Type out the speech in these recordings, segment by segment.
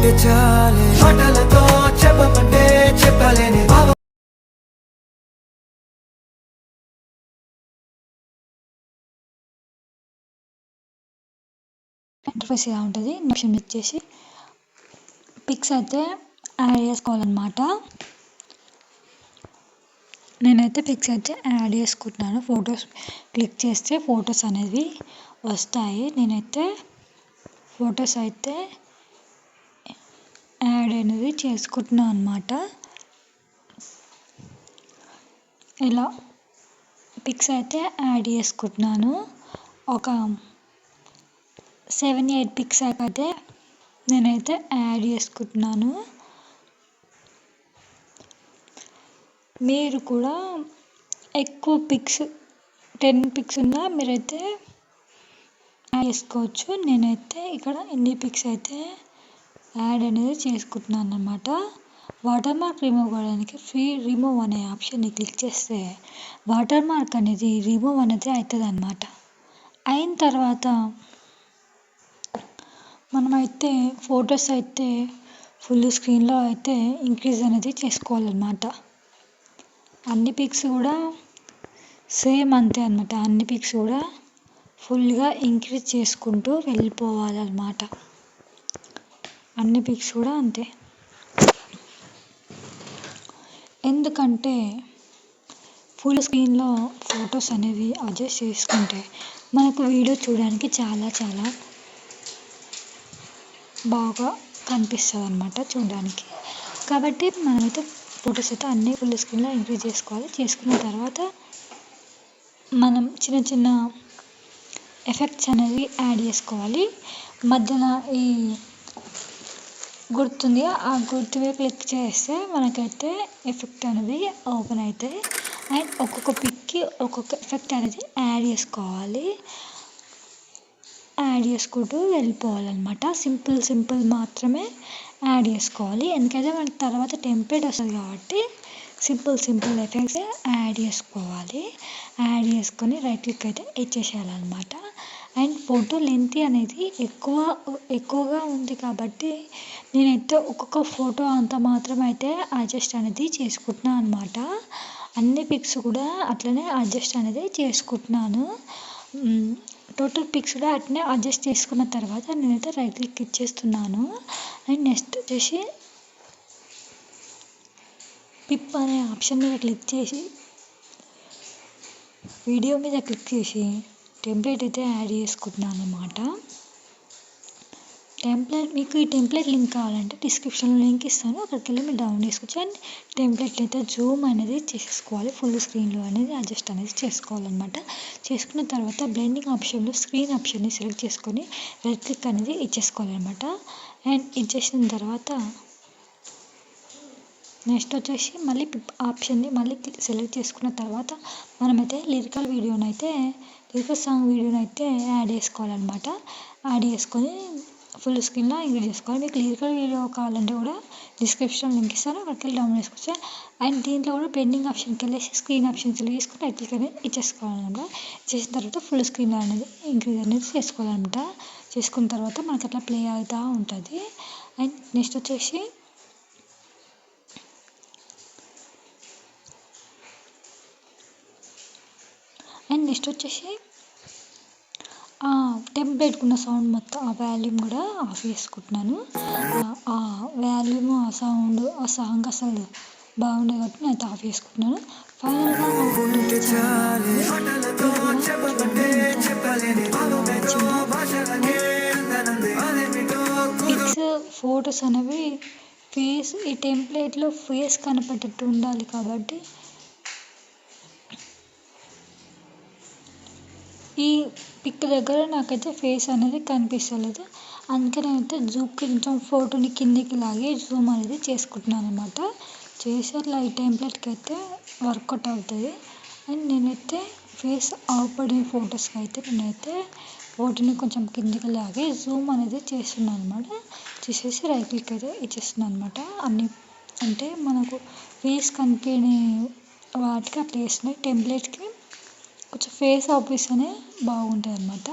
ఉంటే చాలే మాటలతో చెప్పమంటే చెప్పలేని భావం. ఇంటర్ఫేస్ ఇలా ఉంటుంది. ఆప్షన్ ఇచ్చేసి పిక్స్ అయితే యాడ్ చేసుకోవాలన్నమాట. నేనైతే పిక్స్ అయితే యాడ్ చేసుకుంటున్నాను. ఫొటోస్ క్లిక్ చేస్తే ఫొటోస్ అనేవి వస్తాయి. నేనైతే ఫొటోస్ అయితే యాడ్ అనేది చేసుకుంటున్నాను అన్నమాట. ఇలా పిక్స్ అయితే యాడ్ చేసుకుంటున్నాను. ఒక 7-8 పిక్స్ అయితే నేనైతే యాడ్ చేసుకుంటున్నాను. మీరు కూడా ఎక్కువ పిక్స్ 10 పిక్స్ ఉన్నా మీరైతే యాడ్ చేసుకోవచ్చు. నేనైతే ఇక్కడ ఎన్ని పిక్స్ అయితే యాడ్ అనేది చేసుకుంటున్నాను అన్నమాట. వాటర్ మార్క్ రిమూవ్ చేయడానికి ఫ్రీ రిమూవ్ అనే ఆప్షన్ని క్లిక్ చేస్తే వాటర్ మార్క్ అనేది రిమూవ్ అనేది అవుతుంది అన్నమాట. అయిన తర్వాత మనమైతే ఫొటోస్ అయితే ఫుల్ స్క్రీన్లో అయితే ఇంక్రీజ్ అనేది చేసుకోవాలన్నమాట. అన్ని పిక్స్ కూడా సేమ్ అంతే అన్నమాట. అన్ని పిక్స్ కూడా ఫుల్గా ఇంక్రీజ్ చేసుకుంటూ వెళ్ళిపోవాలన్నమాట. అన్ని పిక్స్ కూడా అంతే. ఎందుకంటే ఫుల్ స్క్రీన్లో ఫొటోస్ అనేవి అడ్జస్ట్ చేసుకుంటే మనకు వీడియో చూడడానికి చాలా చాలా బాగా కనిపిస్తుంది అన్నమాట చూడడానికి. కాబట్టి మనమైతే ఫొటోస్ అయితే అన్నీ ఫుల్ స్క్రీన్లో ఇంక్రీజ్ చేసుకోవాలి. చేసుకున్న తర్వాత మనం చిన్న చిన్న ఎఫెక్ట్స్ అనేవి యాడ్ చేసుకోవాలి. మధ్యన ఈ గుర్తుంది, ఆ గుర్తు మీద క్లిక్ చేస్తే మనకైతే ఎఫెక్ట్ అనేది ఓపెన్ అవుతాయి. అండ్ ఒక్కొక్క పిక్కి ఒక్కొక్క ఎఫెక్ట్ అనేది యాడ్ చేసుకోవాలి. యాడ్ చేసుకుంటూ వెళ్ళిపోవాలన్నమాట. సింపుల్ మాత్రమే యాడ్ చేసుకోవాలి. ఎందుకంటే మనకి తర్వాత టెంప్లెట్ వస్తుంది కాబట్టి సింపుల్ ఎఫెక్ట్స్ యాడ్ చేసుకోవాలి. యాడ్ చేసుకొని రైట్ క్లిక్ అయితే ఇచ్చేసేయాలన్నమాట. అండ్ ఫోటో లెంత్ అనేది ఎక్కువగా ఉంది కాబట్టి నేనైతే ఒక్కొక్క ఫోటో అంత మాత్రం అయితే అడ్జస్ట్ అనేది చేసుకుంటున్నాను అన్నమాట. అన్ని పిక్స్ కూడా అట్లనే అడ్జస్ట్ అనేది చేసుకుంటున్నాను. టోటల్ పిక్స్ కూడా అట్లనే అడ్జస్ట్ చేసుకున్న తర్వాత నేనైతే రైట్ క్లిక్ ఇచ్చేస్తున్నాను. అండ్ నెక్స్ట్ వచ్చేసి పిప్ అనే ఆప్షన్ మీద క్లిక్ చేసి వీడియో మీద క్లిక్ చేసి టెంప్లెట్ అయితే యాడ్ చేసుకుంటున్నాను అన్నమాట. మీకు ఈ టెంప్లెట్ లింక్ కావాలంటే డిస్క్రిప్షన్లో లింక్ ఇస్తాను, అక్కడికి వెళ్ళి మీరు డౌన్లోడ్ చేసుకోవచ్చు. అండ్ టెంప్లెట్ అయితే జూమ్ అనేది చేసుకోవాలి. ఫుల్ స్క్రీన్లో అనేది అడ్జస్ట్ అనేది చేసుకోవాలన్నమాట. చేసుకున్న తర్వాత బ్లెండింగ్ ఆప్షన్లో స్క్రీన్ ఆప్షన్ని సెలెక్ట్ చేసుకొని రైట్ క్లిక్ అనేది ఇచ్చేసుకోవాలన్నమాట. అండ్ ఇచ్చేసిన తర్వాత నెక్స్ట్ వచ్చేసి మళ్ళీ పిప్ ఆప్షన్ని మళ్ళీ సెలెక్ట్ చేసుకున్న తర్వాత మనమైతే లిరికల్ సాంగ్ వీడియోని అయితే యాడ్ చేసుకోవాలన్నమాట. యాడ్ చేసుకొని ఫుల్ స్క్రీన్లో ఇంక్రీజ్ చేసుకోవాలి. మీకు లిరికల్ వీడియో కావాలంటే కూడా డిస్క్రిప్షన్ లింక్ ఇస్తాను, అక్కడికి వెళ్ళి డౌన్లోడ్ చేసుకోవచ్చు. అండ్ దీంట్లో కూడా పెండింగ్ ఆప్షన్కి వెళ్ళేసి స్క్రీన్ ఆప్షన్ సెలెక్ట్ చేసుకుని రైట్ క్లిక్ అనేది ఇచ్చేసుకోవాలన్నమాట. చేసిన తర్వాత ఫుల్ స్క్రీన్లో అనేది ఇంక్రీజ్ అనేది చేసుకోవాలన్నమాట. చేసుకున్న తర్వాత మనకి అట్లా ప్లే అవుతూ ఉంటుంది. అండ్ నెక్స్ట్ వచ్చేసి టెంప్లెట్ ఉన్న సౌండ్ మొత్తం ఆ వాల్యూమ్ కూడా ఆఫ్ చేసుకుంటున్నాను. ఆ వాల్యూమ్ ఆ సాంగ్ అసలు బాగుండే కాబట్టి నేను ఆఫ్ చేసుకుంటున్నాను. ఫైనల్గా పిక్స్ ఫొటోస్ అనేవి ఈ టెంప్లెట్లో ఫేస్ కనపడేటట్టు ఉండాలి కాబట్టి ఈ పిక్ దగ్గర నాకైతే ఫేస్ అనేది కనిపిస్తలేదు. అందుకే నేనైతే కొంచెం ఫోటోని కిందికి లాగి జూమ్ అనేది చేసుకుంటున్నాను అన్నమాట. చేసి అట్లా ఈ టెంప్లెట్కి అయితే వర్కౌట్ అవుతుంది. అండ్ నేనైతే ఫేస్ అవపడిన ఫొటోస్కి అయితే నేనైతే ఫోటోని కొంచెం కిందికి లాగి జూమ్ అనేది చేస్తున్నాను అన్నమాట. చేసేసి రైట్ క్లిక్ అయితే ఇచ్చేస్తున్నాను అన్నమాట. అన్ని అంటే మనకు ఫేస్ కనిపించని వాటికి అట్లా వేస్తున్నాయి. టెంప్లెట్కి కొంచెం ఫేస్ ఆఫీస్ అనే బాగుంటుంది అన్నమాట.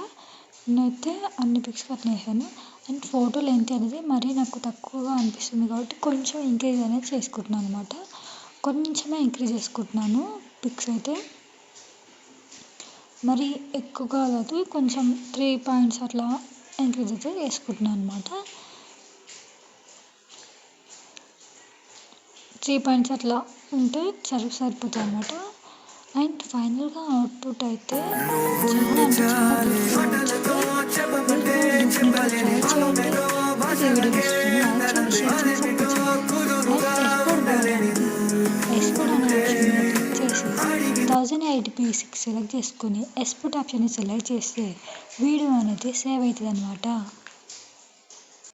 నేనైతే అన్ని పిక్స్కి అట్లా వేసాను. అండ్ ఫోటో లెంత్ అనేది మరీ నాకు తక్కువగా అనిపిస్తుంది కాబట్టి కొంచెం ఇంక్రీజ్ అనేది చేసుకుంటున్నాను అనమాట. కొంచెమే ఇంక్రీజ్ చేసుకుంటున్నాను పిక్స్ అయితే. మరి ఎక్కువగా కాదు, కొంచెం 3 పాయింట్స్ అట్లా ఇంక్రీజ్ అయితే చేసుకుంటున్నాను అనమాట. 3 పాయింట్స్ అట్లా ఉంటే సరిపోతుంది అనమాట. అండ్ ఫైనల్గా అవుట్పుట్ అయితే చాలా అంటే చాలా బ్యూటిఫుల్గా వచ్చింది. మీరు కూడా డెఫినెట్గా ట్రై చేయండి. ఇది వీడియో నచ్చుతుంది లైక్ చేయండి, షేర్ చేసి సపోర్ట్ చేయండి. అండ్ ఎక్స్పోర్ట్ అనే ఆప్షన్ మీద క్లిక్ చేసి 1080p6 సెలెక్ట్ చేసుకొని ఎక్స్పోర్ట్ ఆప్షన్ని సెలెక్ట్ చేస్తే వీడియో అనేది సేవ్ అవుతుంది అనమాట.